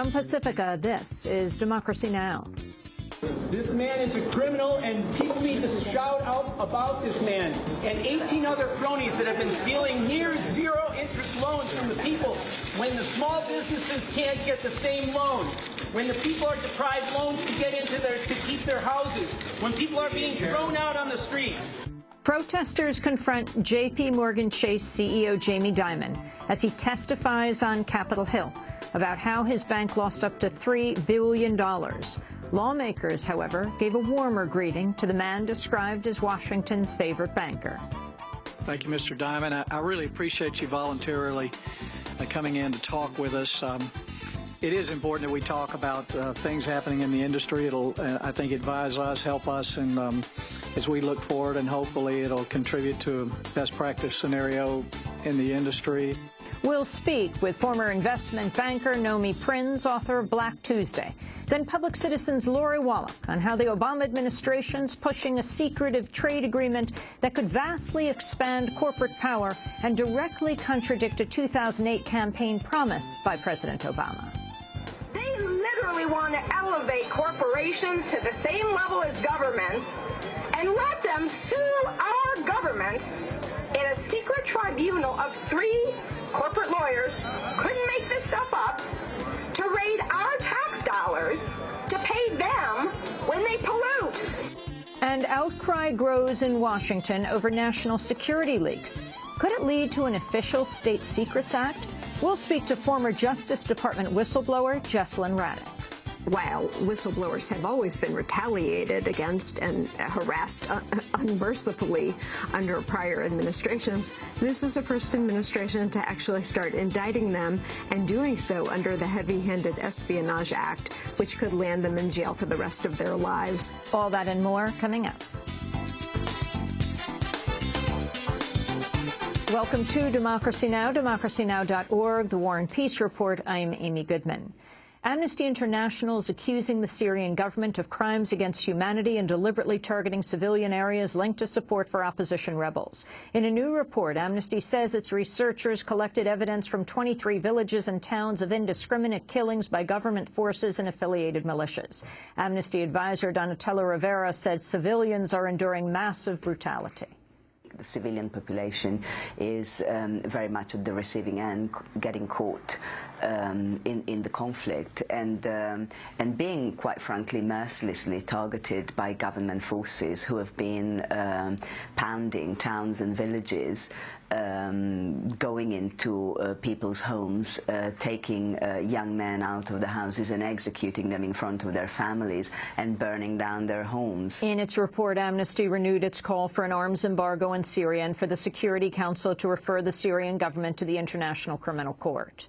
From Pacifica, this is Democracy Now! This man is a criminal, and people need to shout out about this man and 18 other cronies that have been stealing near zero interest loans from the people when the small businesses can't get the same loan, when the people are deprived loans to get into to keep their houses, when people are being thrown out on the streets. Protesters confront JPMorgan Chase CEO Jamie Dimon as he testifies on Capitol Hill about how his bank lost up to $3 billion. Lawmakers, however, gave a warmer greeting to the man described as Washington's favorite banker. Thank you, Mr. Dimon. I really appreciate you voluntarily coming in to talk with us. It is important that we talk about things happening in the industry. It'll, I think, advise us, help us, and as we look forward, and hopefully it'll contribute to a best practice scenario in the industry. We'll speak with former investment banker Nomi Prinz, author of Black Tuesday. Then Public Citizen's Lori Wallach on how the Obama administration's pushing a secretive trade agreement that could vastly expand corporate power and directly contradict a 2008 campaign promise by President Obama. They literally want to elevate corporations to the same level as governments and let them sue our government in a secret tribunal of 3 corporate lawyers, couldn't make this stuff up, to raid our tax dollars to pay them when they pollute. And outcry grows in Washington over national security leaks. Could it lead to an official State Secrets Act? We'll speak to former Justice Department whistleblower Jesselyn Radick. While whistleblowers have always been retaliated against and harassed unmercifully under prior administrations, this is the first administration to actually start indicting them, and doing so under the Heavy-Handed Espionage Act, which could land them in jail for the rest of their lives. All that and more coming up. Welcome to Democracy Now!, democracynow.org, The War and Peace Report. I'm Amy Goodman. Amnesty International is accusing the Syrian government of crimes against humanity and deliberately targeting civilian areas linked to support for opposition rebels. In a new report, Amnesty says its researchers collected evidence from 23 villages and towns of indiscriminate killings by government forces and affiliated militias. Amnesty advisor Donatella Rivera said civilians are enduring massive brutality. The civilian population is very much at the receiving end, getting caught in the conflict and being, quite frankly, mercilessly targeted by government forces who have been pounding towns and villages, going into people's homes, taking young men out of the houses and executing them in front of their families and burning down their homes. In its report, Amnesty renewed its call for an arms embargo in Syria and for the Security Council to refer the Syrian government to the International Criminal Court.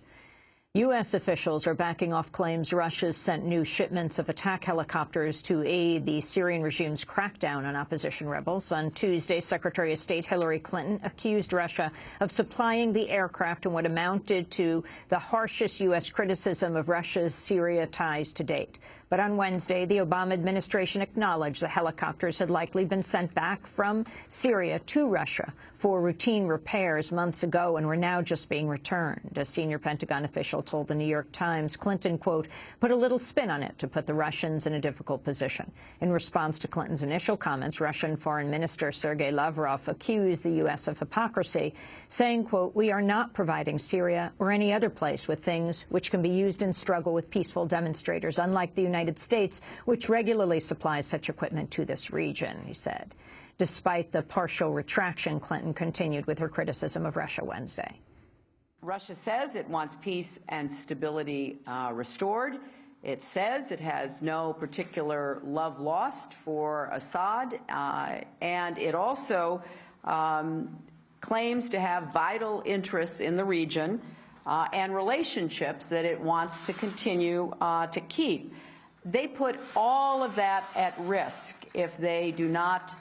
U.S. officials are backing off claims Russia's sent new shipments of attack helicopters to aid the Syrian regime's crackdown on opposition rebels. On Tuesday, Secretary of State Hillary Clinton accused Russia of supplying the aircraft in what amounted to the harshest U.S. criticism of Russia's Syria ties to date. But on Wednesday, the Obama administration acknowledged the helicopters had likely been sent back from Syria to Russia for routine repairs months ago and were now just being returned. A senior Pentagon official told the New York Times Clinton, quote, put a little spin on it to put the Russians in a difficult position. In response to Clinton's initial comments, Russian Foreign Minister Sergei Lavrov accused the U.S. of hypocrisy, saying, quote, we are not providing Syria or any other place with things which can be used in struggle with peaceful demonstrators, unlike the United States, which regularly supplies such equipment to this region, he said. Despite the partial retraction, Clinton continued with her criticism of Russia Wednesday. Russia says it wants peace and stability restored. It says it has no particular love lost for Assad, and it also claims to have vital interests in the region and relationships that it wants to continue to keep. They put all of that at risk if they do not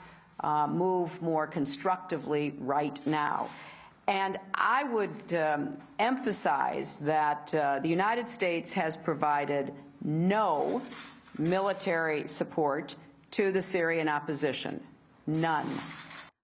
move more constructively right now. And I would emphasize that the United States has provided no military support to the Syrian opposition. None.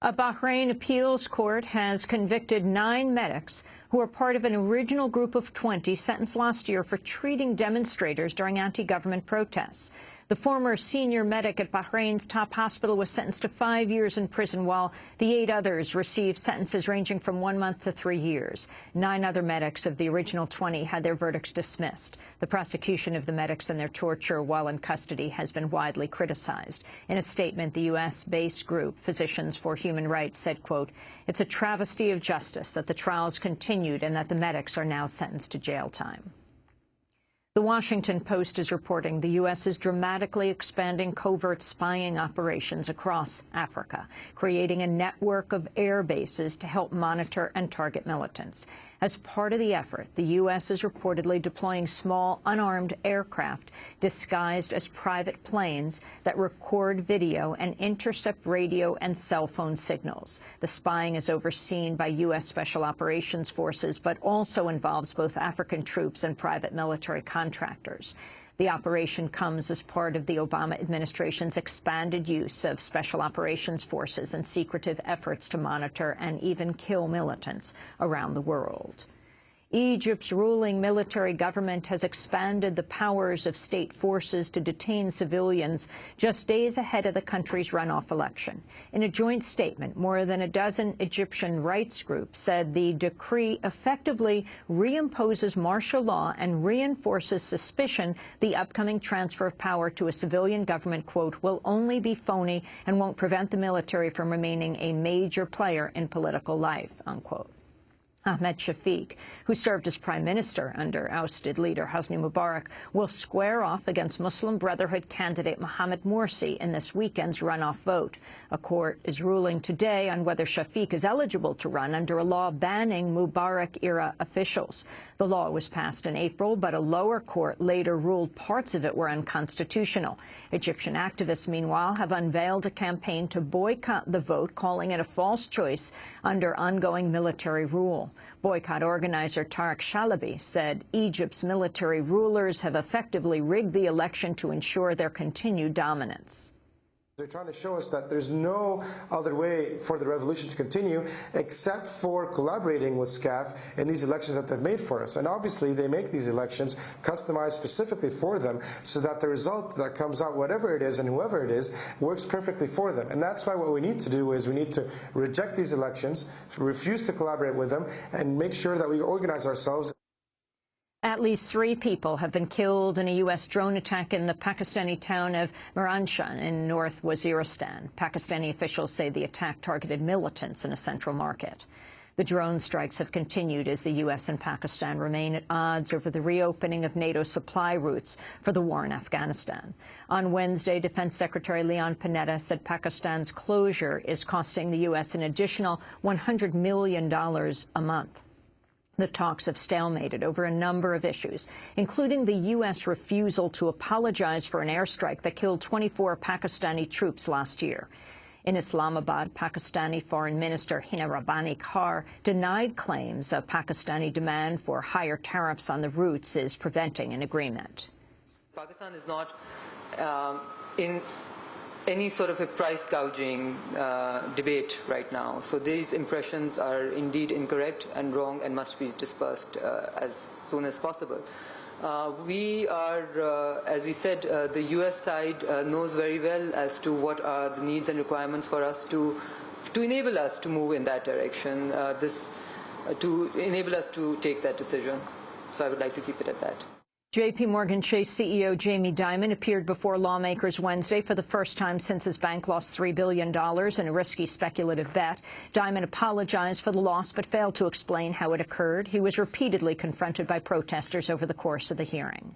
A Bahrain appeals court has convicted 9 medics who are part of an original group of 20 sentenced last year for treating demonstrators during anti-government protests. The former senior medic at Bahrain's top hospital was sentenced to 5 years in prison, while the 8 others received sentences ranging from 1 month to 3 years. 9 other medics of the original 20 had their verdicts dismissed. The prosecution of the medics and their torture while in custody has been widely criticized. In a statement, the U.S.-based group Physicians for Human Rights said, quote, "It's a travesty of justice that the trials continued and that the medics are now sentenced to jail time." The Washington Post is reporting the U.S. is dramatically expanding covert spying operations across Africa, creating a network of air bases to help monitor and target militants. As part of the effort, the U.S. is reportedly deploying small, unarmed aircraft disguised as private planes that record video and intercept radio and cell phone signals. The spying is overseen by U.S. Special Operations Forces, but also involves both African troops and private military contractors. The operation comes as part of the Obama administration's expanded use of special operations forces and secretive efforts to monitor and even kill militants around the world. Egypt's ruling military government has expanded the powers of state forces to detain civilians just days ahead of the country's runoff election. In a joint statement, more than a dozen Egyptian rights groups said the decree effectively reimposes martial law and reinforces suspicion the upcoming transfer of power to a civilian government, quote, will only be phony and won't prevent the military from remaining a major player in political life, unquote. Ahmed Shafiq, who served as prime minister under ousted leader Hosni Mubarak, will square off against Muslim Brotherhood candidate Mohamed Morsi in this weekend's runoff vote. A court is ruling today on whether Shafiq is eligible to run under a law banning Mubarak-era officials. The law was passed in April, but a lower court later ruled parts of it were unconstitutional. Egyptian activists, meanwhile, have unveiled a campaign to boycott the vote, calling it a false choice under ongoing military rule. Boycott organizer Tarek Shalabi said Egypt's military rulers have effectively rigged the election to ensure their continued dominance. They're trying to show us that there's no other way for the revolution to continue except for collaborating with SCAF in these elections that they've made for us. And obviously they make these elections customized specifically for them so that the result that comes out, whatever it is and whoever it is, works perfectly for them. And that's why what we need to do is we need to reject these elections, refuse to collaborate with them, and make sure that we organize ourselves. At least 3 people have been killed in a U.S. drone attack in the Pakistani town of Miranshan in North Waziristan. Pakistani officials say the attack targeted militants in a central market. The drone strikes have continued as the U.S. and Pakistan remain at odds over the reopening of NATO supply routes for the war in Afghanistan. On Wednesday, Defense Secretary Leon Panetta said Pakistan's closure is costing the U.S. an additional $100 million a month. The talks have stalemated over a number of issues, including the U.S. refusal to apologize for an airstrike that killed 24 Pakistani troops last year. In Islamabad, Pakistani Foreign Minister Hina Rabbani Khan denied claims a Pakistani demand for higher tariffs on the routes is preventing an agreement. Pakistan is not in any sort of a price gouging debate right now. So these impressions are indeed incorrect and wrong and must be dispersed as soon as possible. We are, as we said, the U.S. side knows very well as to what are the needs and requirements for us to enable us to move in that direction, to enable us to take that decision. So I would like to keep it at that. JPMorgan Chase CEO Jamie Dimon appeared before lawmakers Wednesday for the first time since his bank lost $3 billion in a risky speculative bet. Dimon apologized for the loss but failed to explain how it occurred. He was repeatedly confronted by protesters over the course of the hearing.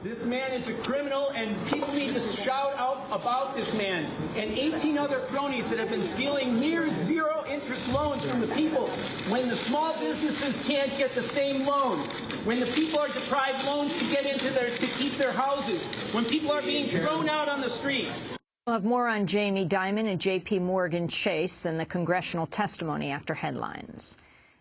This man is a criminal, and people need to shout out about this man and 18 other cronies that have been stealing near zero interest loans from the people when the small businesses can't get the same loans, when the people are deprived loans to get into to keep their houses, when people are being thrown out on the streets. We'll have more on Jamie Dimon and JPMorgan Chase and the congressional testimony after headlines.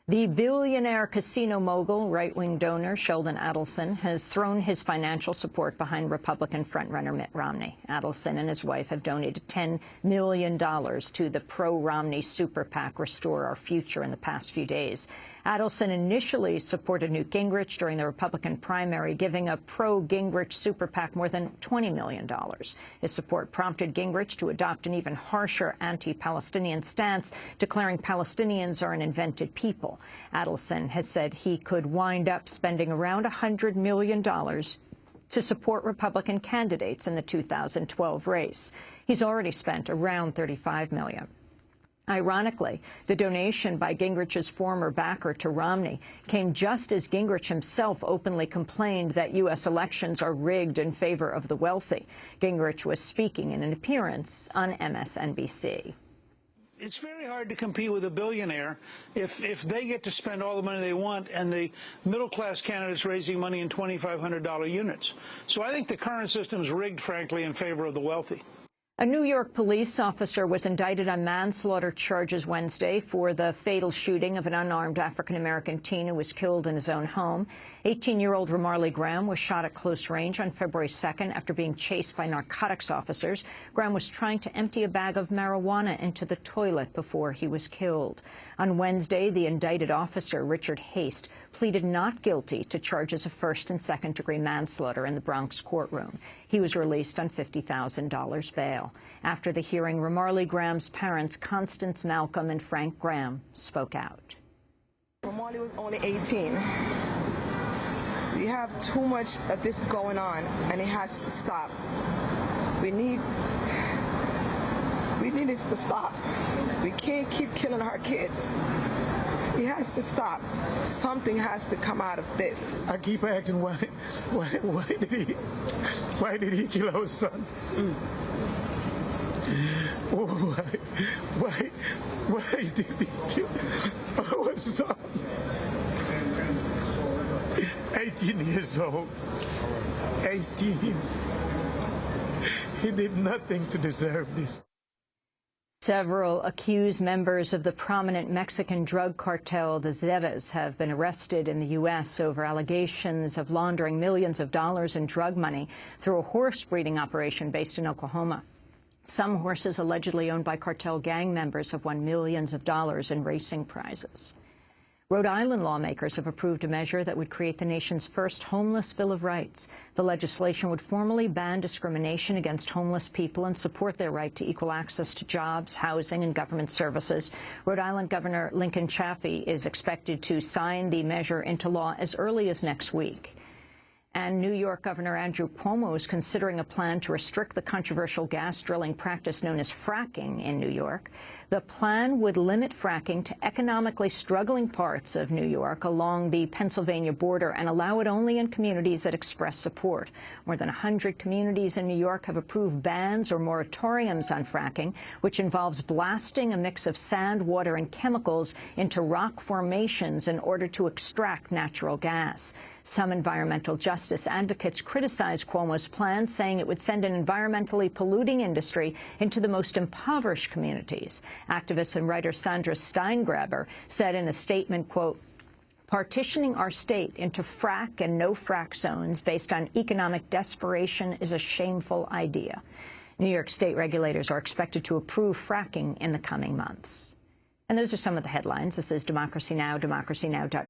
The billionaire casino mogul, right-wing donor Sheldon Adelson has thrown his financial support behind Republican frontrunner Mitt Romney. Adelson and his wife have donated $10 million to the pro-Romney super PAC Restore Our Future in the past few days. Adelson initially supported Newt Gingrich during the Republican primary, giving a pro-Gingrich super PAC more than $20 million. His support prompted Gingrich to adopt an even harsher anti-Palestinian stance, declaring Palestinians are an invented people. Adelson has said he could wind up spending around $100 million to support Republican candidates in the 2012 race. He's already spent around $35 million. Ironically, the donation by Gingrich's former backer to Romney came just as Gingrich himself openly complained that U.S. elections are rigged in favor of the wealthy. Gingrich was speaking in an appearance on MSNBC. It's very hard to compete with a billionaire if they get to spend all the money they want and the middle-class candidates raising money in $2,500 units. So I think the current system is rigged, frankly, in favor of the wealthy. A New York police officer was indicted on manslaughter charges Wednesday for the fatal shooting of an unarmed African-American teen who was killed in his own home. 18-year-old Ramarley Graham was shot at close range on February 2nd after being chased by narcotics officers. Graham was trying to empty a bag of marijuana into the toilet before he was killed. On Wednesday, the indicted officer, Richard Haste, pleaded not guilty to charges of first- and second-degree manslaughter in the Bronx courtroom. He was released on $50,000 bail. After the hearing, Ramarley Graham's parents, Constance Malcolm and Frank Graham, spoke out. Ramarley was only 18. We have too much of this going on, and it has to stop. We need it to stop. We can't keep killing our kids. It has to stop. Something has to come out of this. I keep asking why did he kill our son? Why did he kill our son? 18 years old. 18. He did nothing to deserve this. Several accused members of the prominent Mexican drug cartel, the Zetas, have been arrested in the U.S. over allegations of laundering millions of dollars in drug money through a horse breeding operation based in Oklahoma. Some horses allegedly owned by cartel gang members have won millions of dollars in racing prizes. Rhode Island lawmakers have approved a measure that would create the nation's first homeless Bill of Rights. The legislation would formally ban discrimination against homeless people and support their right to equal access to jobs, housing, and government services. Rhode Island Governor Lincoln Chafee is expected to sign the measure into law as early as next week. And New York Governor Andrew Cuomo is considering a plan to restrict the controversial gas drilling practice known as fracking in New York. The plan would limit fracking to economically struggling parts of New York along the Pennsylvania border and allow it only in communities that express support. More than 100 communities in New York have approved bans or moratoriums on fracking, which involves blasting a mix of sand, water, and chemicals into rock formations in order to extract natural gas. Some environmental justice advocates criticize Cuomo's plan, saying it would send an environmentally polluting industry into the most impoverished communities. Activist and writer Sandra Steingraber said in a statement, quote, "Partitioning our state into frack and no-frack zones based on economic desperation is a shameful idea." New York state regulators are expected to approve fracking in the coming months. And those are some of the headlines. This is Democracy Now!, democracynow.com.